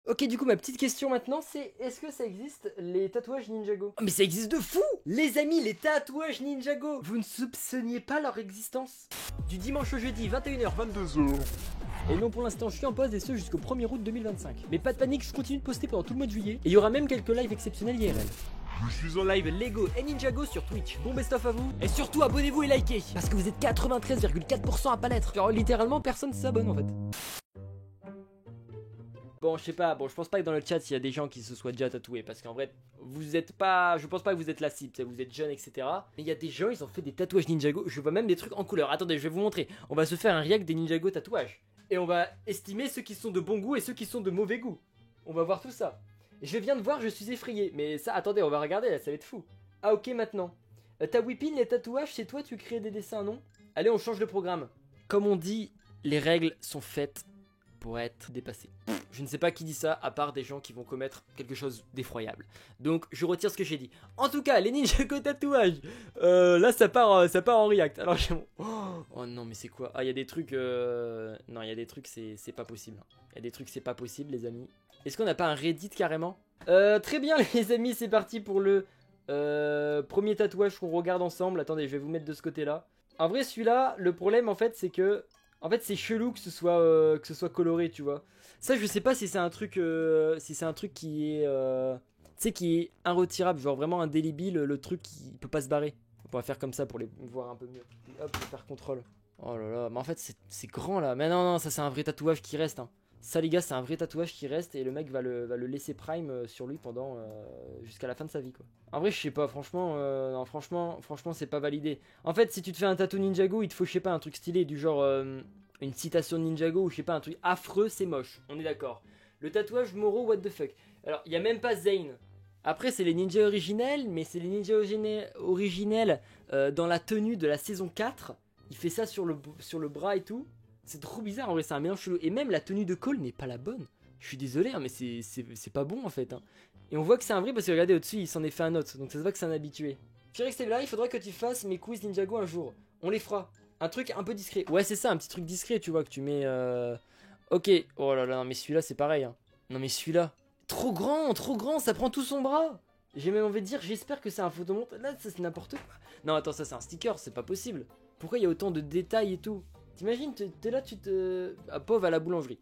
Ok, du coup, ma petite question maintenant, c'est est-ce que ça existe les tatouages Ninjago? Oh, mais ça existe de fou! Les amis, les tatouages Ninjago! Vous ne soupçonniez pas leur existence? Du dimanche au jeudi, 21h, 22h. Et non, pour l'instant, je suis en pause et ce jusqu'au 1er août 2025. Mais pas de panique, je continue de poster pendant tout le mois de juillet. Et il y aura même quelques lives exceptionnels IRL. Je suis en live Lego et Ninjago sur Twitch. Bon best of à vous. Et surtout, abonnez-vous et likez. Parce que vous êtes 93,4% à pas l'être. Genre, littéralement, personne s'abonne en fait. Bon, je sais pas, bon, je pense pas que dans le chat il y a des gens qui se soient déjà tatoués. Parce qu'en vrai, vous êtes pas. Je pense pas que vous êtes la cible, vous êtes jeunes, etc. Mais il y a des gens, ils ont fait des tatouages Ninjago. Je vois même des trucs en couleur. Attendez, je vais vous montrer. On va se faire un react des Ninjago tatouages. Et on va estimer ceux qui sont de bon goût et ceux qui sont de mauvais goût. On va voir tout ça. Et je viens de voir, je suis effrayé. Mais ça, attendez, on va regarder là, ça va être fou. Ah, ok, maintenant. T'as whipping les tatouages, c'est toi, tu crées des dessins, non? Allez, on change le programme. Comme on dit, les règles sont faites pour être dépassées. Je ne sais pas qui dit ça, à part des gens qui vont commettre quelque chose d'effroyable. Donc, je retire ce que j'ai dit. En tout cas, les Ninjago tatouages. Là, ça part en react. Alors, j'ai mon... Oh non, mais c'est quoi? Ah, il y a des trucs... Non, il y a des trucs, c'est pas possible. Il y a des trucs, c'est pas possible, les amis. Est-ce qu'on n'a pas un Reddit, carrément? Très bien, les amis, c'est parti pour le premier tatouage qu'on regarde ensemble. Attendez, je vais vous mettre de ce côté-là. En vrai, celui-là, le problème, en fait, c'est que... En fait, c'est chelou que ce soit coloré, tu vois. Ça, je sais pas si c'est un truc qui est... tu sais, qui est irretirable, genre vraiment indélébile, le truc qui peut pas se barrer. On va faire comme ça pour les voir un peu mieux. Et hop, je vais faire contrôle. Oh là là, mais en fait, c'est grand là. Mais non, non, ça c'est un vrai tatouage qui reste, hein. Ça, les gars, c'est un vrai tatouage qui reste et le mec va le laisser prime sur lui pendant jusqu'à la fin de sa vie, quoi. En vrai, je sais pas, franchement, non, franchement, c'est pas validé. En fait, si tu te fais un tatou Ninjago, il te faut, je sais pas, un truc stylé du genre une citation de Ninjago ou je sais pas, un truc affreux, c'est moche. On est d'accord. Le tatouage Moro, what the fuck. Alors, il y a même pas Zane. Après, c'est les ninjas originels, mais c'est les ninjas originels dans la tenue de la saison 4. Il fait ça sur le bras et tout. C'est trop bizarre, en vrai, c'est un mélange chelou. Et même la tenue de Cole n'est pas la bonne. Je suis désolé, hein, mais c'est pas bon en fait, hein. Et on voit que c'est un vrai parce que regardez au-dessus, il s'en est fait un autre. Donc ça se voit que c'est un habitué. Firex là, il faudra que tu fasses mes quiz Ninjago un jour. On les fera. Un truc un peu discret. Ouais, c'est ça, un petit truc discret, tu vois, que tu mets. Ok. Oh là là, non, mais celui-là, c'est pareil, hein. Non, mais celui-là. Trop grand, ça prend tout son bras. J'ai même envie de dire, j'espère que c'est un photomontage. Là, ça c'est n'importe quoi. Non, attends, ça c'est un sticker, c'est pas possible. Pourquoi il y a autant de détails et tout? T'imagines, t'es là, tu te... Ah, pauvre à la boulangerie.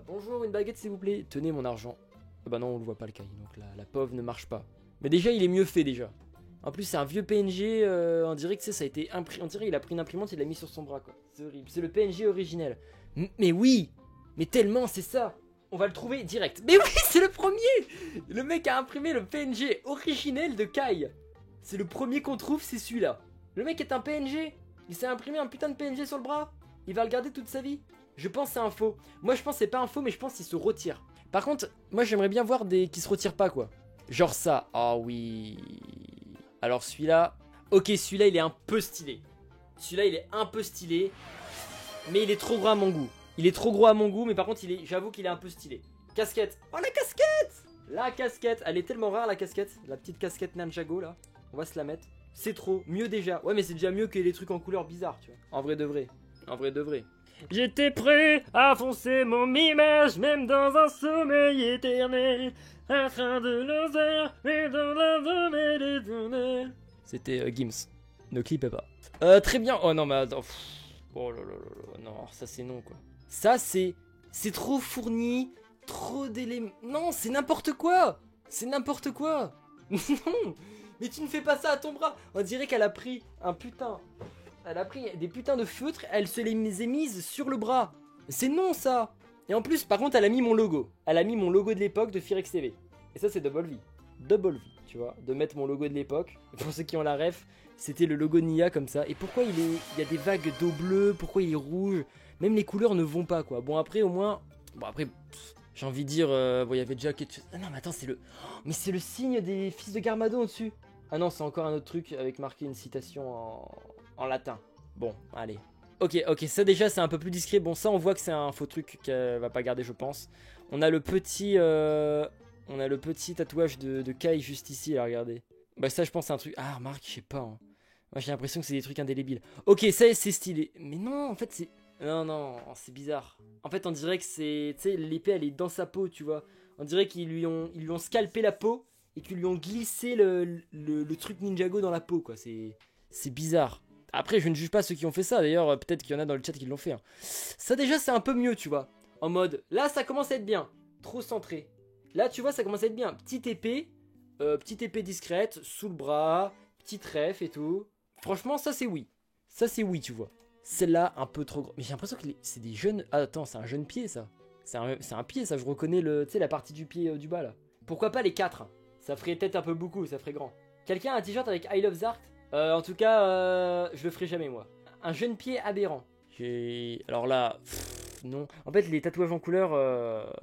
Bonjour, une baguette s'il vous plaît. Tenez mon argent. Ah bah non, on le voit pas le cahier, donc la pauvre ne marche pas. Mais déjà, il est mieux fait déjà. En plus, c'est un vieux PNG, on dirait que ça a été imprimé. On dirait qu'il a pris une imprimante et l'a mis sur son bras, quoi. C'est horrible. C'est le PNG originel. Mais oui! Mais tellement, c'est ça! On va le trouver direct. Mais oui, c'est le premier! Le mec a imprimé le PNG originel de Kai. C'est le premier qu'on trouve, c'est celui-là. Le mec est un PNG. Il s'est imprimé un putain de PNG sur le bras. Il va le garder toute sa vie. Je pense que c'est un faux. Moi je pense que c'est pas un faux, mais je pense qu'il se retire. Par contre, moi j'aimerais bien voir des qui se retirent pas, quoi. Genre ça. Ah oui. Alors celui-là. Ok, celui-là il est un peu stylé. Celui-là il est un peu stylé. Mais il est trop gros à mon goût. Il est trop gros à mon goût, mais par contre j'avoue qu'il est un peu stylé. Casquette. Oh la casquette! La casquette. Elle est tellement rare la casquette. La petite casquette Ninjago là. On va se la mettre. C'est trop, mieux déjà. Ouais, mais c'est déjà mieux que les trucs en couleur bizarre, tu vois. En vrai de vrai. En vrai de vrai. J'étais prêt à foncer mon image, même dans un sommeil éternel. Un train de loser, mais dans la donner. C'était Gims. Ne clippez pas. Très bien. Oh non, mais attends. Oh là là là là. Non, ça c'est non, quoi. Ça c'est. C'est trop fourni. Trop d'éléments. Non, c'est n'importe quoi. C'est n'importe quoi. Non. Mais tu ne fais pas ça à ton bras. On dirait qu'elle a pris un putain. Elle a pris des putains de feutres. Elle se les est mise sur le bras. C'est non ça. Et en plus, par contre, elle a mis mon logo. Elle a mis mon logo de l'époque de Firex TV. Et ça, c'est Double V. Double V, tu vois. De mettre mon logo de l'époque. Pour ceux qui ont la ref, c'était le logo de Nia comme ça. Et pourquoi il y a des vagues d'eau bleue? Pourquoi il est rouge? Même les couleurs ne vont pas, quoi. Bon, après, au moins. Bon, après. J'ai envie de dire. Bon, il y avait déjà quelque chose. Ah non, mais attends, c'est le. Oh, mais c'est le signe des fils de Garmadon au-dessus. Ah non, c'est encore un autre truc avec marqué une citation en latin. Bon, allez. Ok, ça déjà c'est un peu plus discret. Bon, ça on voit que c'est un faux truc qu'elle va pas garder, je pense. On a le petit tatouage de Kai juste ici, là, regardez. Bah ça je pense c'est un truc... Ah, remarque, je sais pas, hein. Moi j'ai l'impression que c'est des trucs indélébiles. Ok, ça c'est stylé. Mais non, en fait c'est... Non, non, c'est bizarre. En fait, on dirait que c'est... Tu sais, l'épée, elle est dans sa peau, tu vois. On dirait ils lui ont scalpé la peau et qu'ils lui ont glissé le truc Ninjago dans la peau, quoi. C'est bizarre. Après, je ne juge pas ceux qui ont fait ça. D'ailleurs, peut-être qu'il y en a dans le chat qui l'ont fait. Hein. Ça, déjà, c'est un peu mieux, tu vois. En mode, là, ça commence à être bien. Trop centré. Là, tu vois, ça commence à être bien. Petite épée discrète, sous le bras, petit trèfle et tout. Franchement, ça, c'est oui. Ça, c'est oui, tu vois. Celle-là, un peu trop gros. Mais j'ai l'impression que c'est des jeunes... Ah, attends, c'est un jeune pied, ça. C'est un pied, ça. Je reconnais la partie du pied du bas, là. Pourquoi pas les 4? Ça ferait peut-être un peu beaucoup, ça ferait grand. Quelqu'un a un t-shirt avec I Love Zart? En tout cas, je le ferai jamais, moi. Un jeune pied aberrant. Alors là, non. En fait, les tatouages en couleur,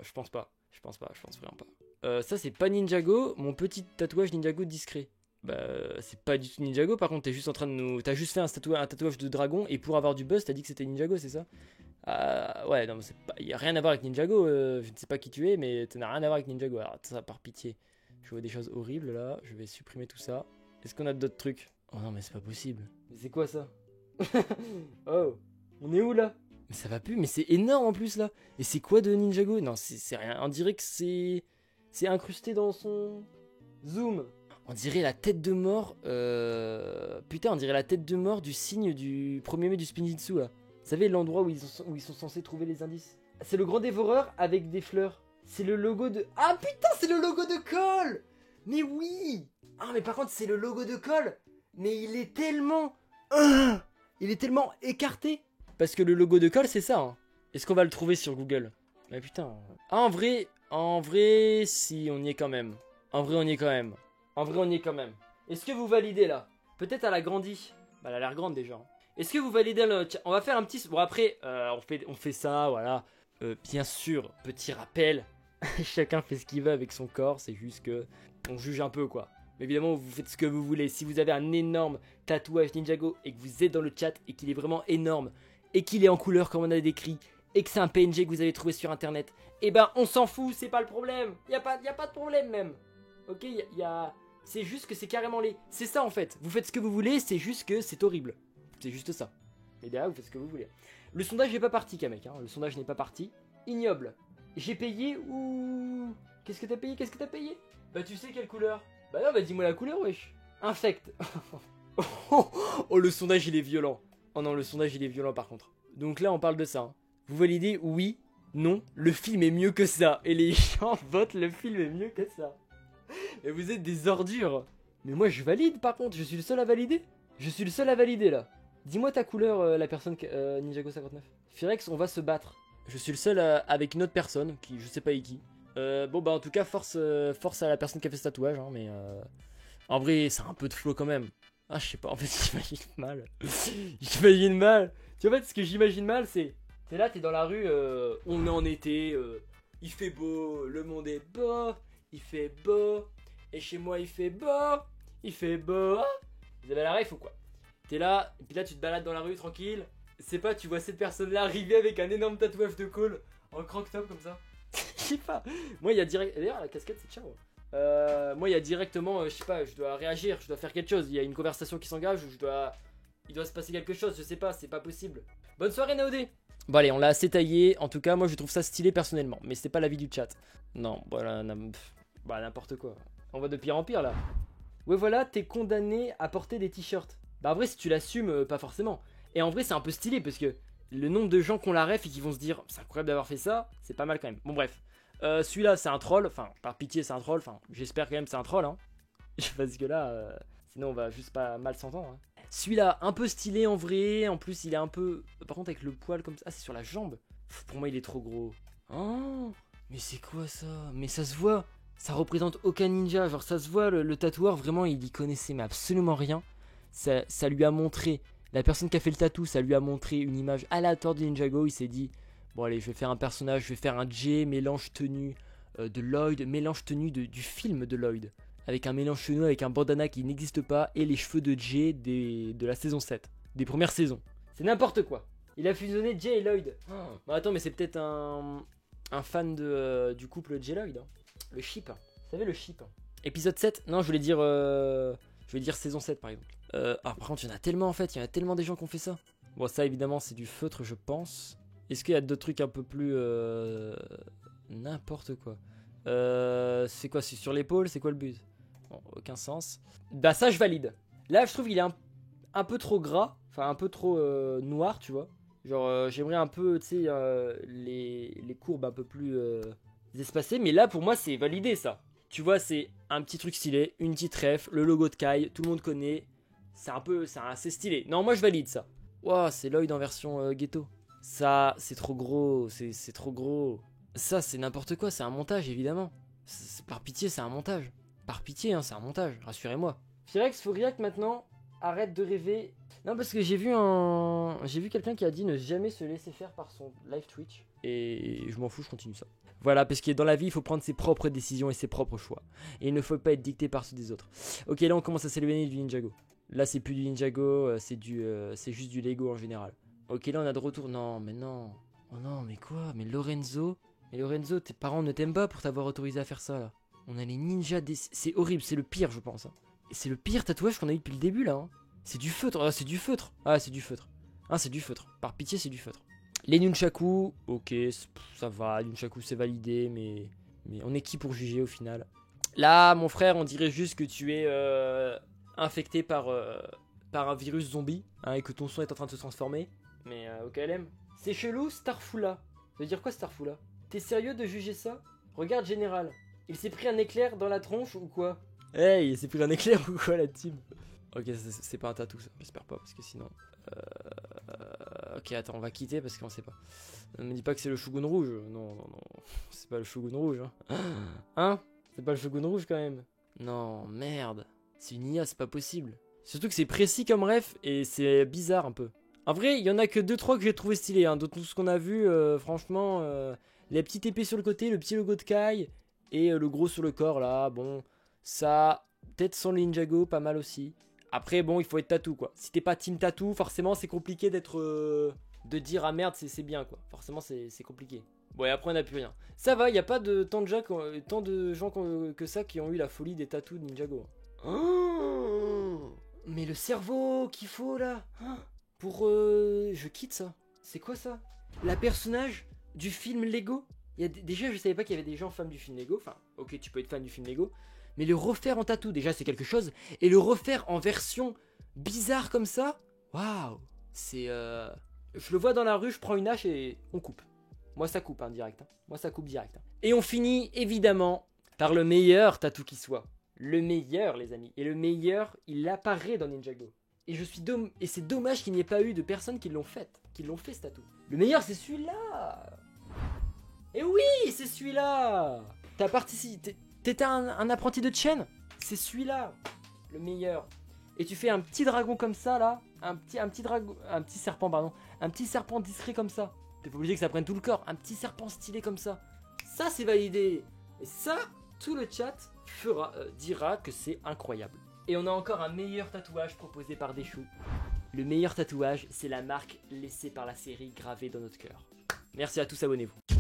je pense pas. Je pense vraiment pas. Ça, c'est pas Ninjago. Mon petit tatouage Ninjago discret. Bah, c'est pas du tout Ninjago. Par contre, t'es juste en train de nous... T'as juste fait un tatouage de dragon. Et pour avoir du buzz, t'as dit que c'était Ninjago, c'est ça? Ouais, non, mais y a rien à voir avec Ninjago. Je ne sais pas qui tu es, mais tu n'as rien à voir avec Ninjago. Alors, ça, par pitié. Je vois des choses horribles, là. Je vais supprimer tout ça. Est-ce qu'on a d'autres trucs? Oh non, mais c'est pas possible. Mais c'est quoi, ça? Oh, on est où, là? Mais ça va plus, mais c'est énorme, en plus, là. Et c'est quoi de Ninjago? Non, c'est rien. On dirait que c'est incrusté dans son... Zoom. On dirait la tête de mort... Putain, on dirait la tête de mort du signe du 1er mai du Spinjitzu, là. Vous savez, l'endroit où ils sont censés trouver les indices. C'est le grand dévoreur avec des fleurs. C'est le logo de... Ah putain, c'est le logo de Cole. Mais oui. Ah, mais par contre, c'est le logo de Cole. Mais il est tellement... il est tellement écarté. Parce que le logo de Cole, c'est ça. Hein. Est-ce qu'on va le trouver sur Google? Mais putain... Ah, en vrai, si, on y est quand même. En vrai, on y est quand même. Est-ce que vous validez, là? Peut-être elle a grandi. Bah, elle a l'air grande, déjà. Est-ce que vous validez le chat? On va faire un petit... Bon, après, on fait ça, voilà. Bien sûr, petit rappel. Chacun fait ce qu'il veut avec son corps. C'est juste que... On juge un peu, quoi. Mais évidemment, vous faites ce que vous voulez. Si vous avez un énorme tatouage Ninjago et que vous êtes dans le chat et qu'il est vraiment énorme et qu'il est en couleur comme on a décrit et que c'est un PNG que vous avez trouvé sur internet, eh ben, on s'en fout, c'est pas le problème. Y a pas de problème, même. Ok, c'est juste que c'est carrément les... C'est ça, en fait. Vous faites ce que vous voulez, c'est juste que c'est horrible. C'est juste ça. Et derrière, vous faites ce que vous voulez. Le sondage n'est pas parti, Kamek. Hein. Le sondage n'est pas parti. Ignoble. J'ai payé ou... Qu'est-ce que t'as payé? Bah, tu sais quelle couleur? Bah non, bah dis-moi la couleur, wesh. Infect. Oh, le sondage, il est violent. Oh non, le sondage, il est violent, par contre. Donc là, on parle de ça. Hein. Vous validez oui, non, le film est mieux que ça. Et les gens votent, le film est mieux que ça. Et vous êtes des ordures. Mais moi, je valide, par contre. Je suis le seul à valider. Là. Dis-moi ta couleur, la personne Ninjago 59. Firex, on va se battre. Je suis le seul avec une autre personne, qui je sais pas qui. Bon bah en tout cas, force à la personne qui a fait ce tatouage, hein, mais en vrai, c'est un peu de flow quand même. Ah, je sais pas, en fait, j'imagine mal. Tu vois, en fait, ce que j'imagine mal, c'est... T'es là, t'es dans la rue, on est en été, il fait beau, le monde est beau, il fait beau, et chez moi, il fait beau. Vous avez la ref ou quoi? T'es là, et puis là tu te balades dans la rue tranquille. C'est pas, tu vois cette personne là arriver avec un énorme tatouage de Cole en crank top comme ça. Je sais pas. Moi il y a direct. D'ailleurs la casquette c'est ciao. Moi il y a directement, je sais pas, je dois réagir, je dois faire quelque chose. Il y a une conversation qui s'engage ou il doit se passer quelque chose, je sais pas, c'est pas possible. Bonne soirée Naodé. Bon allez, on l'a assez taillé. En tout cas, moi je trouve ça stylé personnellement, mais c'est pas l'avis du chat. Non, voilà, bah n'importe quoi. On va de pire en pire là. Ouais voilà, t'es condamné à porter des t-shirts. Bah en vrai si tu l'assumes, pas forcément. Et en vrai c'est un peu stylé parce que le nombre de gens qui ont la ref et qui vont se dire c'est incroyable d'avoir fait ça, c'est pas mal quand même. Bon bref, celui-là c'est un troll, enfin par pitié c'est un troll, enfin j'espère quand même c'est un troll hein. Parce que là, sinon on va juste pas mal s'entendre hein. Celui-là un peu stylé en vrai, en plus il est un peu... Par contre avec le poil comme ça, ah c'est sur la jambe. Pour moi il est trop gros. Oh, mais c'est quoi ça? Mais ça se voit. Ça représente aucun ninja, genre ça se voit, le tatoueur vraiment il y connaissait mais absolument rien. Ça lui a montré, la personne qui a fait le tatou, ça lui a montré une image aléatoire de Ninjago. Il s'est dit, bon allez je vais faire un personnage, je vais faire un J, mélange tenue de Lloyd, mélange tenue du film de Lloyd. Avec un mélange tenue avec un bandana qui n'existe pas et les cheveux de J de la saison 7, des premières saisons. C'est n'importe quoi. Il a fusionné J et Lloyd. Oh, bah attends mais c'est peut-être un fan du couple J Lloyd. Hein. Le ship. Vous savez le ship. Épisode 7. Non je voulais dire saison 7 par exemple. Par contre il y en a tellement en fait. Il y en a tellement des gens qui ont fait ça. Bon, ça évidemment c'est du feutre, je pense. Est-ce qu'il y a d'autres trucs un peu plus... n'importe quoi. C'est quoi? C'est sur l'épaule? C'est quoi le but? Bon, aucun sens. Bah ça je valide. Là je trouve qu'il est un peu trop gras. Enfin un peu trop noir, tu vois. Genre j'aimerais un peu, tu sais, les courbes un peu plus espacées. Mais là pour moi c'est validé ça. Tu vois, c'est un petit truc stylé, une petite ref, le logo de Kai, tout le monde connaît. C'est assez stylé. Non, moi je valide ça. Wow, c'est Lloyd en version ghetto. Ça, c'est trop gros, c'est trop gros. Ça, c'est n'importe quoi, c'est un montage évidemment. Par pitié, c'est un montage. Par pitié, hein, c'est un montage, rassurez-moi. Firex Fouriac maintenant, arrête de rêver. Non, parce que j'ai vu quelqu'un qui a dit ne jamais se laisser faire par son live Twitch. Et je m'en fous, je continue ça. Voilà, parce que dans la vie, il faut prendre ses propres décisions et ses propres choix. Et il ne faut pas être dicté par ceux des autres. Ok, là, on commence à s'éloigner du Ninjago. Là, c'est plus du Ninjago, c'est juste du Lego en général. Ok, là, on a de retour. Non, mais non. Oh non, mais quoi? Mais Lorenzo, tes parents ne t'aiment pas pour t'avoir autorisé à faire ça, là. On a les ninjas des... C'est horrible, c'est le pire, je pense. Hein. Et c'est le pire tatouage qu'on a eu depuis le début, là. Hein. C'est du feutre. Ah, c'est du feutre. Ah, c'est du feutre. Ah, c'est du feutre. Par pitié, c'est du feutre. Les nunchaku, ok, ça va, nunchaku c'est validé, mais on est qui pour juger au final? Là, mon frère, on dirait juste que tu es infecté par un virus zombie, hein, et que ton sang est en train de se transformer. Mais ok, LM. C'est chelou, Starfula. Ça veut dire quoi, Starfula? T'es sérieux de juger ça? Regarde, général. Il s'est pris un éclair dans la tronche ou quoi? Hey, il s'est pris un éclair ou quoi, la team? Ok, c'est pas un tatou, ça. J'espère pas, parce que sinon... Ok, attends, on va quitter parce qu'on sait pas. Ne me dis pas que c'est le Shogun rouge. Non. C'est pas le Shogun rouge. Hein, hein? C'est pas le Shogun rouge quand même. Non, merde. C'est une IA, c'est pas possible. Surtout que c'est précis comme ref et c'est bizarre un peu. En vrai, il y en a que 2-3 que j'ai trouvé stylé. Hein. De tout ce qu'on a vu, franchement, les petites épées sur le côté, le petit logo de Kai et le gros sur le corps là. Bon, ça, peut-être sans le Ninjago, pas mal aussi. Après, bon, il faut être tatou, quoi. Si t'es pas team tatou, forcément, c'est compliqué d'être... de dire, ah merde, c'est bien, quoi. Forcément, c'est compliqué. Bon, et après, on n'a plus rien. Ça va, il n'y a pas tant de gens que ça qui ont eu la folie des tatous de Ninjago. Oh, mais le cerveau qu'il faut, là, pour... je quitte ça. C'est quoi, ça? La personnage du film Lego? Déjà, je savais pas qu'il y avait des gens fans du film Lego. Enfin, ok, tu peux être fan du film Lego. Mais le refaire en tatou, déjà, c'est quelque chose. Et le refaire en version bizarre comme ça, waouh, c'est... Je le vois dans la rue, je prends une hache et on coupe. Moi, ça coupe, hein, direct. Hein. Moi, ça coupe direct. Hein. Et on finit, évidemment, par le meilleur tatou qui soit. Le meilleur, les amis. Et le meilleur, il apparaît dans Ninjago. Et et c'est dommage qu'il n'y ait pas eu de personnes qui l'ont fait, ce tatou. Le meilleur, c'est celui-là. Et oui, c'est celui-là. T'as participé... T'étais un apprenti de Chen? C'est celui-là, le meilleur. Et tu fais un petit dragon comme ça, là. Un petit serpent, pardon. Un petit serpent discret comme ça. T'es pas obligé que ça prenne tout le corps. Un petit serpent stylé comme ça. Ça, c'est validé. Et ça, tout le chat dira que c'est incroyable. Et on a encore un meilleur tatouage proposé par Deschou. Le meilleur tatouage, c'est la marque laissée par la série gravée dans notre cœur. Merci à tous, abonnez-vous.